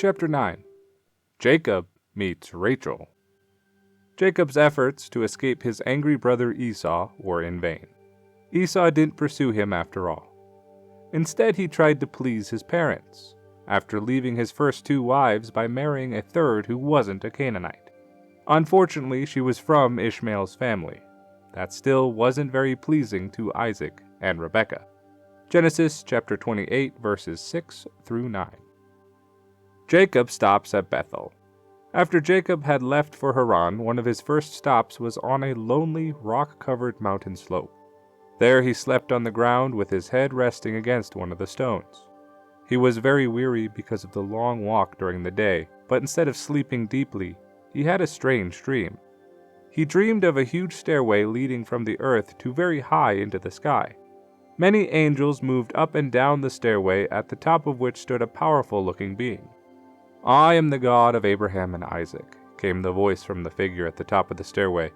Chapter 9. Jacob meets Rachel. Jacob's efforts to escape his angry brother Esau were in vain. Esau didn't pursue him after all. Instead, he tried to please his parents, after leaving his first two wives by marrying a third who wasn't a Canaanite. Unfortunately, she was from Ishmael's family. That still wasn't very pleasing to Isaac and Rebekah. Genesis chapter 28, verses 6 through 9. Jacob stops at Bethel. After Jacob had left for Haran, one of his first stops was on a lonely, rock-covered mountain slope. There he slept on the ground with his head resting against one of the stones. He was very weary because of the long walk during the day, but instead of sleeping deeply, he had a strange dream. He dreamed of a huge stairway leading from the earth to very high into the sky. Many angels moved up and down the stairway, at the top of which stood a powerful-looking being. "I am the God of Abraham and Isaac," came the voice from the figure at the top of the stairway.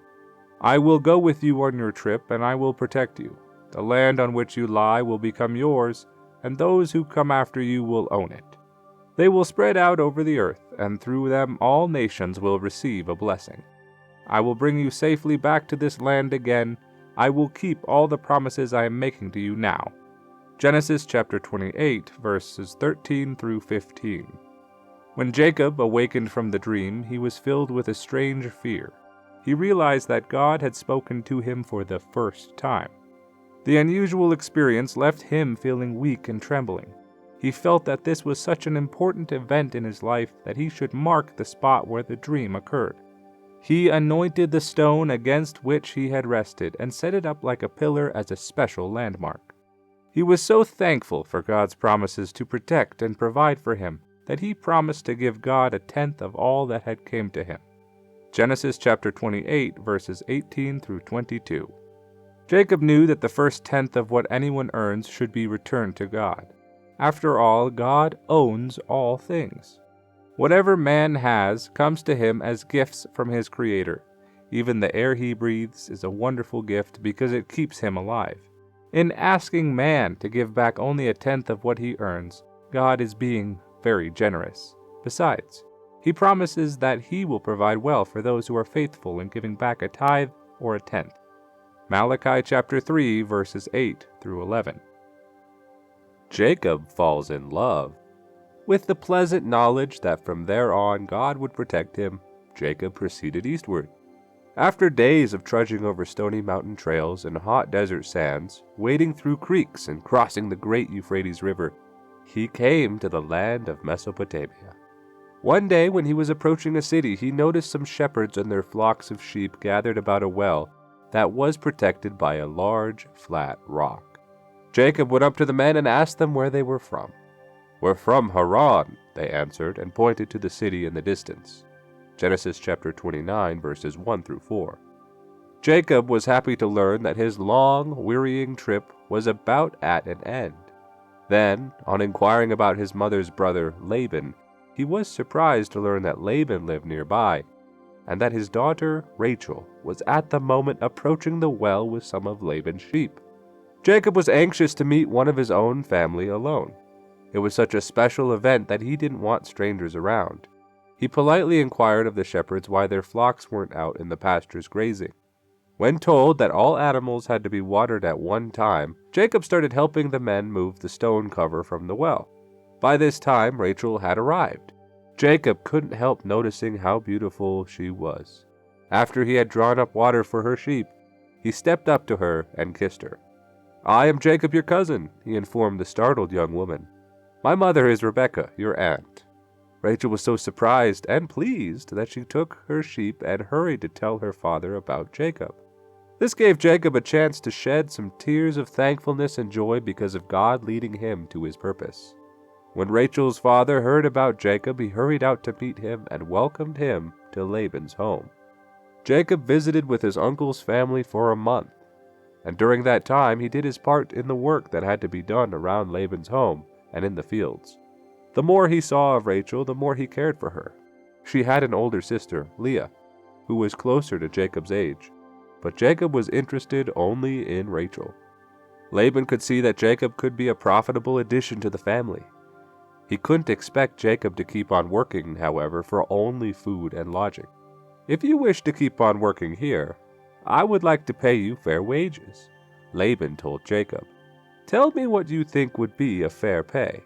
"I will go with you on your trip, and I will protect you. The land on which you lie will become yours, and those who come after you will own it. They will spread out over the earth, and through them all nations will receive a blessing. I will bring you safely back to this land again. I will keep all the promises I am making to you now." Genesis chapter 28, verses 13 through 15. When Jacob awakened from the dream, he was filled with a strange fear. He realized that God had spoken to him for the first time. The unusual experience left him feeling weak and trembling. He felt that this was such an important event in his life that he should mark the spot where the dream occurred. He anointed the stone against which he had rested and set it up like a pillar as a special landmark. He was so thankful for God's promises to protect and provide for him that he promised to give God a tenth of all that had came to him. Genesis chapter 28, verses 18 through 22. Jacob knew that the first tenth of what anyone earns should be returned to God. After all, God owns all things. Whatever man has comes to him as gifts from his Creator. Even the air he breathes is a wonderful gift because it keeps him alive. In asking man to give back only a tenth of what he earns, God is being very generous. Besides, he promises that he will provide well for those who are faithful in giving back a tithe or a tenth. Malachi chapter 3, verses 8 through 11. Jacob falls in love. With the pleasant knowledge that from there on God would protect him, Jacob proceeded eastward. After days of trudging over stony mountain trails and hot desert sands, wading through creeks and crossing the great Euphrates River, he came to the land of Mesopotamia. One day when he was approaching a city, he noticed some shepherds and their flocks of sheep gathered about a well that was protected by a large, flat rock. Jacob went up to the men and asked them where they were from. "We're from Haran," they answered, and pointed to the city in the distance. Genesis chapter 29, verses 1 through 4. Jacob was happy to learn that his long, wearying trip was about at an end. Then, on inquiring about his mother's brother, Laban, he was surprised to learn that Laban lived nearby, and that his daughter, Rachel, was at the moment approaching the well with some of Laban's sheep. Jacob was anxious to meet one of his own family alone. It was such a special event that he didn't want strangers around. He politely inquired of the shepherds why their flocks weren't out in the pastures grazing. When told that all animals had to be watered at one time, Jacob started helping the men move the stone cover from the well. By this time, Rachel had arrived. Jacob couldn't help noticing how beautiful she was. After he had drawn up water for her sheep, he stepped up to her and kissed her. "I am Jacob, your cousin," he informed the startled young woman. "My mother is Rebekah, your aunt." Rachel was so surprised and pleased that she took her sheep and hurried to tell her father about Jacob. This gave Jacob a chance to shed some tears of thankfulness and joy because of God leading him to his purpose. When Rachel's father heard about Jacob, he hurried out to meet him and welcomed him to Laban's home. Jacob visited with his uncle's family for a month, and during that time he did his part in the work that had to be done around Laban's home and in the fields. The more he saw of Rachel, the more he cared for her. She had an older sister, Leah, who was closer to Jacob's age, but Jacob was interested only in Rachel. Laban could see that Jacob could be a profitable addition to the family. He couldn't expect Jacob to keep on working, however, for only food and lodging. "If you wish to keep on working here, I would like to pay you fair wages," Laban told Jacob. "Tell me what you think would be a fair pay.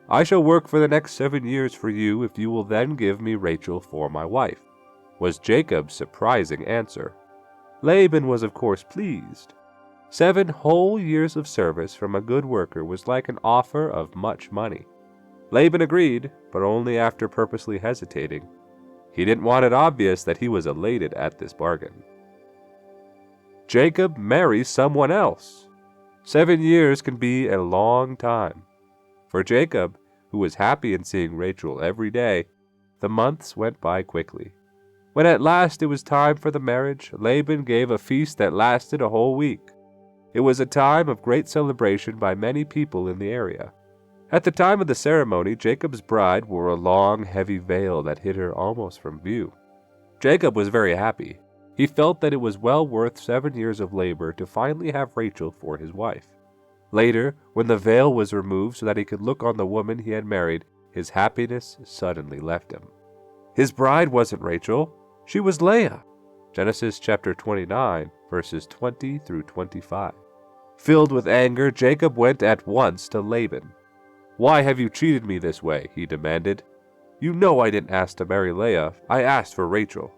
I shall work for the next 7 years for you if you will then give me Rachel for my wife," was Jacob's surprising answer. Laban was of course pleased. 7 whole years of service from a good worker was like an offer of much money. Laban agreed, but only after purposely hesitating. He didn't want it obvious that he was elated at this bargain. Jacob marries someone else. 7 years can be a long time. For Jacob, who was happy in seeing Rachel every day, the months went by quickly. When at last it was time for the marriage, Laban gave a feast that lasted a whole week. It was a time of great celebration by many people in the area. At the time of the ceremony, Jacob's bride wore a long, heavy veil that hid her almost from view. Jacob was very happy. He felt that it was well worth 7 years of labor to finally have Rachel for his wife. Later, when the veil was removed so that he could look on the woman he had married, his happiness suddenly left him. His bride wasn't Rachel, she was Leah. Genesis chapter 29, verses 20 through 25. Filled with anger, Jacob went at once to Laban. "Why have you treated me this way?" he demanded. "You know I didn't ask to marry Leah, I asked for Rachel."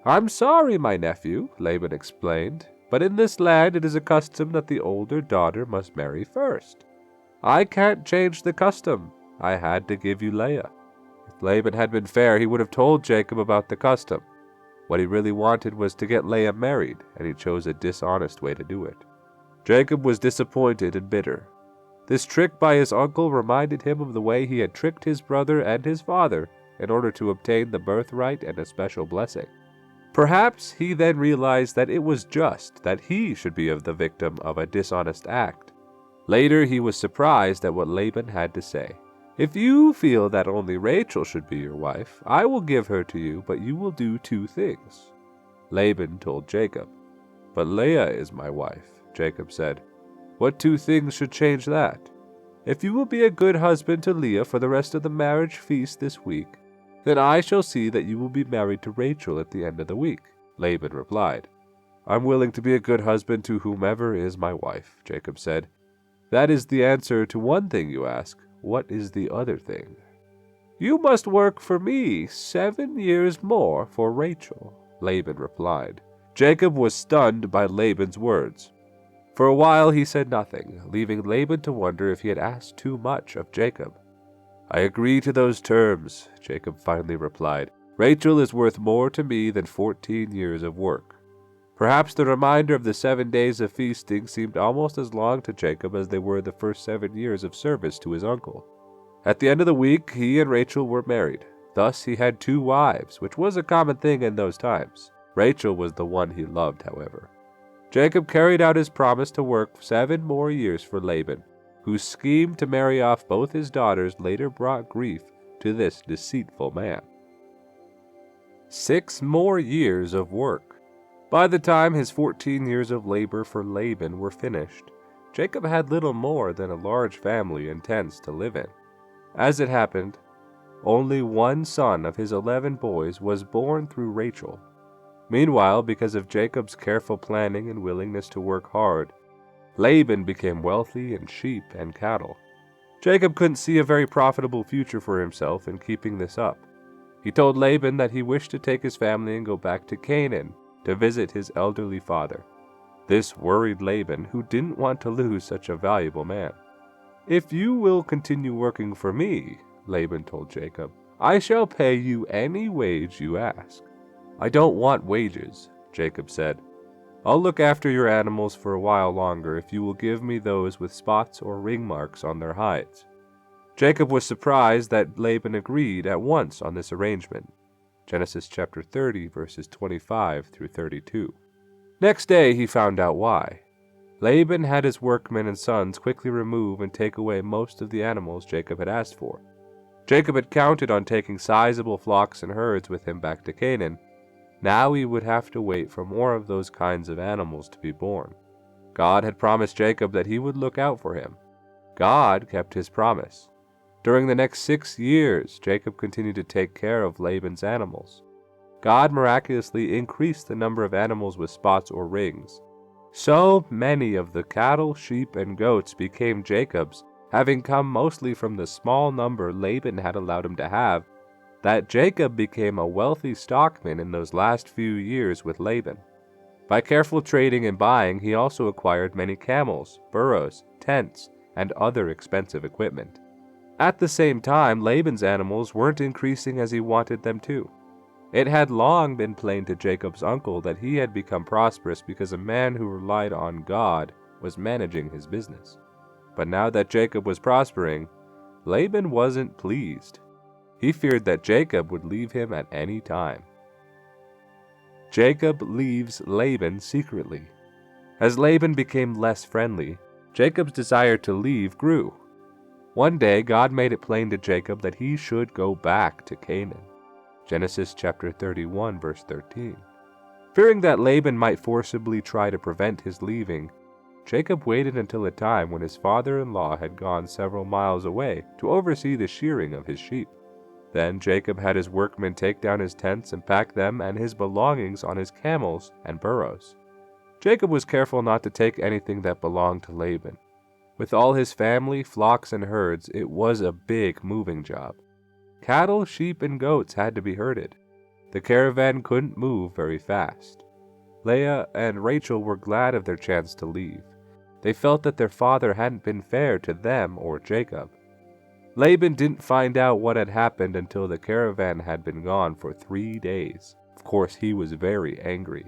"I'm sorry, my nephew," Laban explained, "but in this land it is a custom that the older daughter must marry first. I can't change the custom. I had to give you Leah." If Laban had been fair, he would have told Jacob about the custom. What he really wanted was to get Leah married, and he chose a dishonest way to do it. Jacob was disappointed and bitter. This trick by his uncle reminded him of the way he had tricked his brother and his father in order to obtain the birthright and a special blessing. Perhaps he then realized that it was just that he should be the victim of a dishonest act. Later he was surprised at what Laban had to say. "If you feel that only Rachel should be your wife, I will give her to you, but you will do 2 things. Laban told Jacob. "But Leah is my wife," Jacob said. "What 2 things should change that?" "If you will be a good husband to Leah for the rest of the marriage feast this week, then I shall see that you will be married to Rachel at the end of the week," Laban replied. "I'm willing to be a good husband to whomever is my wife," Jacob said. "That is the answer to one thing you ask. What is the other thing?" "You must work for me 7 years more for Rachel," Laban replied. Jacob was stunned by Laban's words. For a while he said nothing, leaving Laban to wonder if he had asked too much of Jacob. "I agree to those terms," Jacob finally replied. "Rachel is worth more to me than 14 years of work." Perhaps the reminder of the 7 days of feasting seemed almost as long to Jacob as they were the first 7 years of service to his uncle. At the end of the week, he and Rachel were married. Thus he had 2 wives, which was a common thing in those times. Rachel was the one he loved, however. Jacob carried out his promise to work 7 more years for Laban, whose scheme to marry off both his daughters later brought grief to this deceitful man. 6 more years of work. By the time his 14 years of labor for Laban were finished, Jacob had little more than a large family and tents to live in. As it happened, only 1 son of his 11 boys was born through Rachel. Meanwhile, because of Jacob's careful planning and willingness to work hard, Laban became wealthy in sheep and cattle. Jacob couldn't see a very profitable future for himself in keeping this up. He told Laban that he wished to take his family and go back to Canaan to visit his elderly father. This worried Laban, who didn't want to lose such a valuable man. "If you will continue working for me," Laban told Jacob, "I shall pay you any wage you ask." "I don't want wages," Jacob said. "I'll look after your animals for a while longer if you will give me those with spots or ring marks on their hides." Jacob was surprised that Laban agreed at once on this arrangement. Genesis chapter 30, verses 25 through 32. Next day he found out why. Laban had his workmen and sons quickly remove and take away most of the animals Jacob had asked for. Jacob had counted on taking sizable flocks and herds with him back to Canaan. Now he would have to wait for more of those kinds of animals to be born. God had promised Jacob that he would look out for him. God kept his promise. During the next 6 years, Jacob continued to take care of Laban's animals. God miraculously increased the number of animals with spots or rings. So many of the cattle, sheep, and goats became Jacob's, having come mostly from the small number Laban had allowed him to have, that Jacob became a wealthy stockman in those last few years with Laban. By careful trading and buying, he also acquired many camels, burros, tents, and other expensive equipment. At the same time, Laban's animals weren't increasing as he wanted them to. It had long been plain to Jacob's uncle that he had become prosperous because a man who relied on God was managing his business. But now that Jacob was prospering, Laban wasn't pleased. He feared that Jacob would leave him at any time. Jacob leaves Laban secretly. As Laban became less friendly, Jacob's desire to leave grew. One day, God made it plain to Jacob that he should go back to Canaan. Genesis chapter 31, verse 13. Fearing that Laban might forcibly try to prevent his leaving, Jacob waited until a time when his father-in-law had gone several miles away to oversee the shearing of his sheep. Then Jacob had his workmen take down his tents and pack them and his belongings on his camels and burros. Jacob was careful not to take anything that belonged to Laban. With all his family, flocks, and herds, it was a big moving job. Cattle, sheep, and goats had to be herded. The caravan couldn't move very fast. Leah and Rachel were glad of their chance to leave. They felt that their father hadn't been fair to them or Jacob. Laban didn't find out what had happened until the caravan had been gone for 3 days. Of course, he was very angry.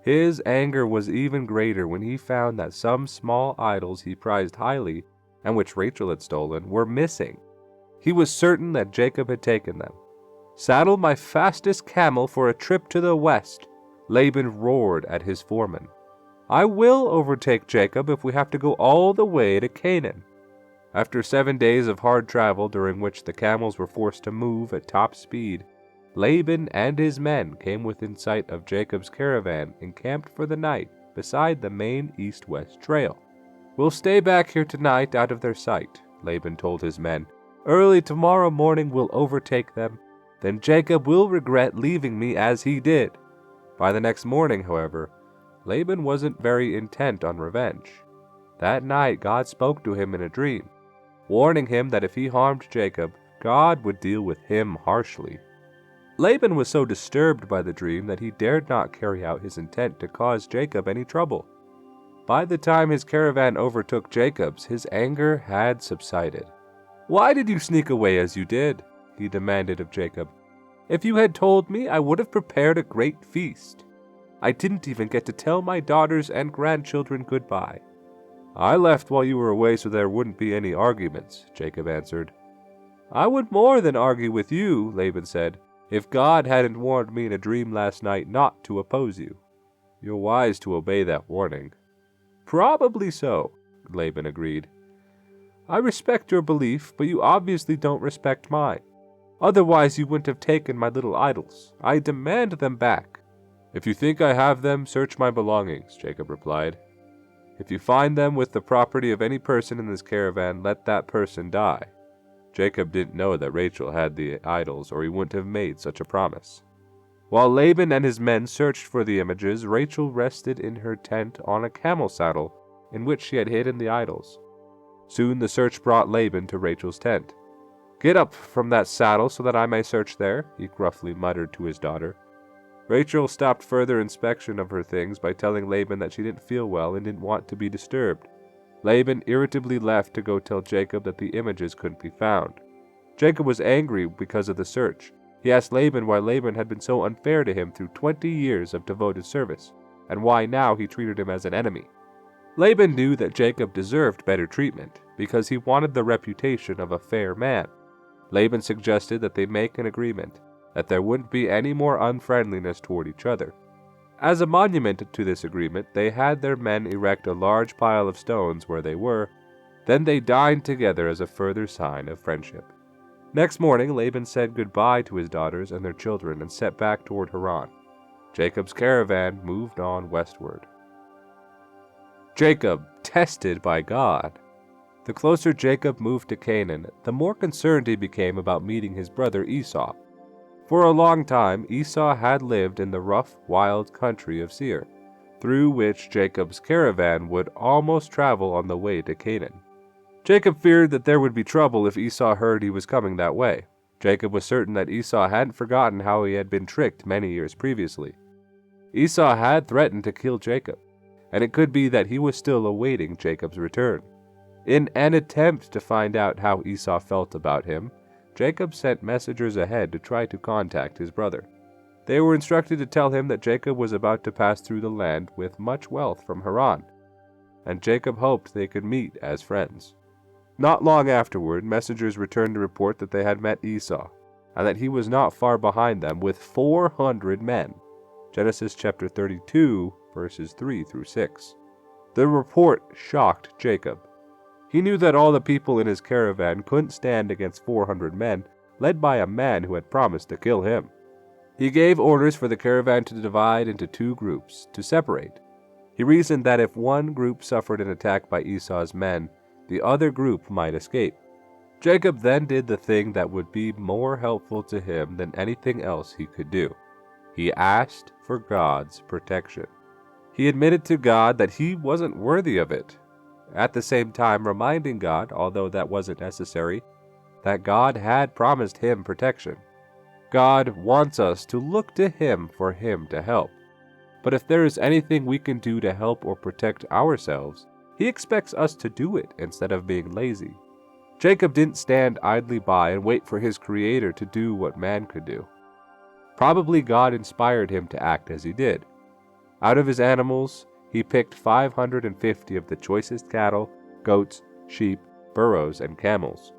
His anger was even greater when he found that some small idols he prized highly, and which Rachel had stolen, were missing. He was certain that Jacob had taken them. "Saddle my fastest camel for a trip to the west," Laban roared at his foreman. "I will overtake Jacob if we have to go all the way to Canaan." After 7 days of hard travel, during which the camels were forced to move at top speed, Laban and his men came within sight of Jacob's caravan and camped for the night beside the main east-west trail. "We'll stay back here tonight out of their sight," Laban told his men. "Early tomorrow morning we'll overtake them. Then Jacob will regret leaving me as he did." By the next morning, however, Laban wasn't very intent on revenge. That night God spoke to him in a dream, warning him that if he harmed Jacob, God would deal with him harshly. Laban was so disturbed by the dream that he dared not carry out his intent to cause Jacob any trouble. By the time his caravan overtook Jacob's, his anger had subsided. "Why did you sneak away as you did?" he demanded of Jacob. "If you had told me, I would have prepared a great feast. I didn't even get to tell my daughters and grandchildren goodbye." "I left while you were away so there wouldn't be any arguments," Jacob answered. "I would more than argue with you," Laban said, "if God hadn't warned me in a dream last night not to oppose you." "You're wise to obey that warning." "Probably so," Laban agreed. "I respect your belief, but you obviously don't respect mine. Otherwise you wouldn't have taken my little idols. I demand them back." "If you think I have them, search my belongings," Jacob replied. "If you find them with the property of any person in this caravan, let that person die." Jacob didn't know that Rachel had the idols, or he wouldn't have made such a promise. While Laban and his men searched for the images, Rachel rested in her tent on a camel saddle in which she had hidden the idols. Soon the search brought Laban to Rachel's tent. "Get up from that saddle so that I may search there," he gruffly muttered to his daughter. Rachel stopped further inspection of her things by telling Laban that she didn't feel well and didn't want to be disturbed. Laban irritably left to go tell Jacob that the images couldn't be found. Jacob was angry because of the search. He asked Laban why Laban had been so unfair to him through 20 years of devoted service, and why now he treated him as an enemy. Laban knew that Jacob deserved better treatment, because he wanted the reputation of a fair man. Laban suggested that they make an agreement, that there wouldn't be any more unfriendliness toward each other. As a monument to this agreement, they had their men erect a large pile of stones where they were. Then they dined together as a further sign of friendship. Next morning, Laban said goodbye to his daughters and their children and set back toward Haran. Jacob's caravan moved on westward. Jacob, tested by God. The closer Jacob moved to Canaan, the more concerned he became about meeting his brother Esau. For a long time, Esau had lived in the rough, wild country of Seir, through which Jacob's caravan would almost travel on the way to Canaan. Jacob feared that there would be trouble if Esau heard he was coming that way. Jacob was certain that Esau hadn't forgotten how he had been tricked many years previously. Esau had threatened to kill Jacob, and it could be that he was still awaiting Jacob's return. In an attempt to find out how Esau felt about him, Jacob sent messengers ahead to try to contact his brother. They were instructed to tell him that Jacob was about to pass through the land with much wealth from Haran, and Jacob hoped they could meet as friends. Not long afterward, messengers returned to report that they had met Esau, and that he was not far behind them with 400 men. Genesis chapter 32, verses 3 through 6. The report shocked Jacob. He knew that all the people in his caravan couldn't stand against 400 men, led by a man who had promised to kill him. He gave orders for the caravan to divide into 2 groups, to separate. He reasoned that if one group suffered an attack by Esau's men, the other group might escape. Jacob then did the thing that would be more helpful to him than anything else he could do. He asked for God's protection. He admitted to God that he wasn't worthy of it, at the same time reminding God, although that wasn't necessary, that God had promised him protection. God wants us to look to him for him to help. But if there is anything we can do to help or protect ourselves, he expects us to do it instead of being lazy. Jacob didn't stand idly by and wait for his Creator to do what man could do. Probably God inspired him to act as he did. Out of his animals, he picked 550 of the choicest cattle, goats, sheep, burros, and camels.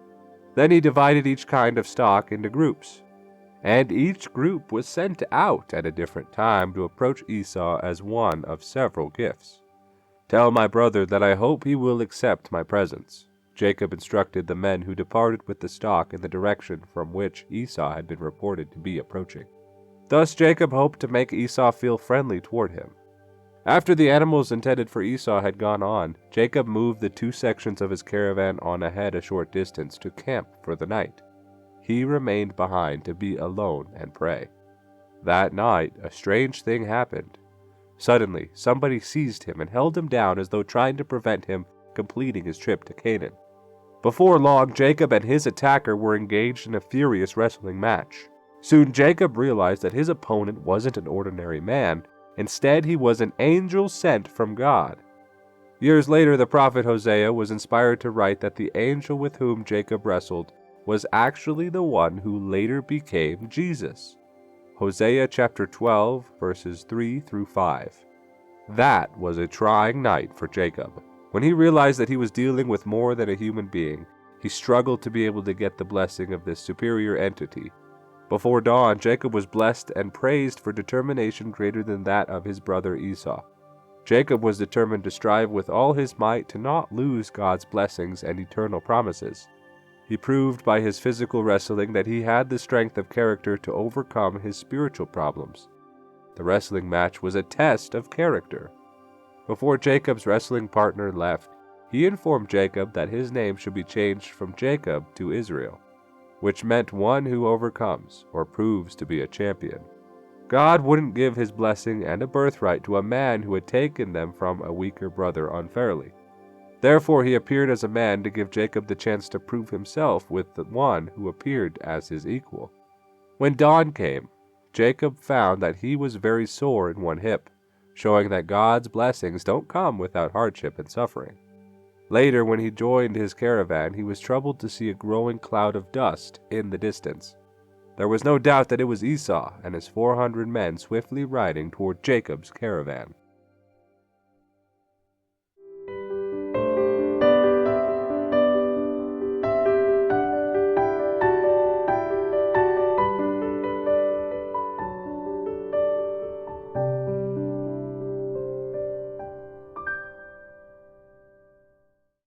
Then he divided each kind of stock into groups, and each group was sent out at a different time to approach Esau as one of several gifts. "Tell my brother that I hope he will accept my presents," Jacob instructed the men who departed with the stock in the direction from which Esau had been reported to be approaching. Thus Jacob hoped to make Esau feel friendly toward him. After the animals intended for Esau had gone on, Jacob moved the 2 sections of his caravan on ahead a short distance to camp for the night. He remained behind to be alone and pray. That night, a strange thing happened. Suddenly, somebody seized him and held him down as though trying to prevent him completing his trip to Canaan. Before long, Jacob and his attacker were engaged in a furious wrestling match. Soon Jacob realized that his opponent wasn't an ordinary man. Instead, he was an angel sent from God. Years later, the prophet Hosea was inspired to write that the angel with whom Jacob wrestled was actually the one who later became Jesus. Hosea chapter 12, verses 3 through 5. That was a trying night for Jacob. When he realized that he was dealing with more than a human being, he struggled to be able to get the blessing of this superior entity. Before dawn, Jacob was blessed and praised for determination greater than that of his brother Esau. Jacob was determined to strive with all his might to not lose God's blessings and eternal promises. He proved by his physical wrestling that he had the strength of character to overcome his spiritual problems. The wrestling match was a test of character. Before Jacob's wrestling partner left, he informed Jacob that his name should be changed from Jacob to Israel, which meant one who overcomes or proves to be a champion. God wouldn't give his blessing and a birthright to a man who had taken them from a weaker brother unfairly. Therefore he appeared as a man to give Jacob the chance to prove himself with the one who appeared as his equal. When dawn came, Jacob found that he was very sore in one hip, showing that God's blessings don't come without hardship and suffering. Later, when he joined his caravan, he was troubled to see a growing cloud of dust in the distance. There was no doubt that it was Esau and his 400 men swiftly riding toward Jacob's caravan.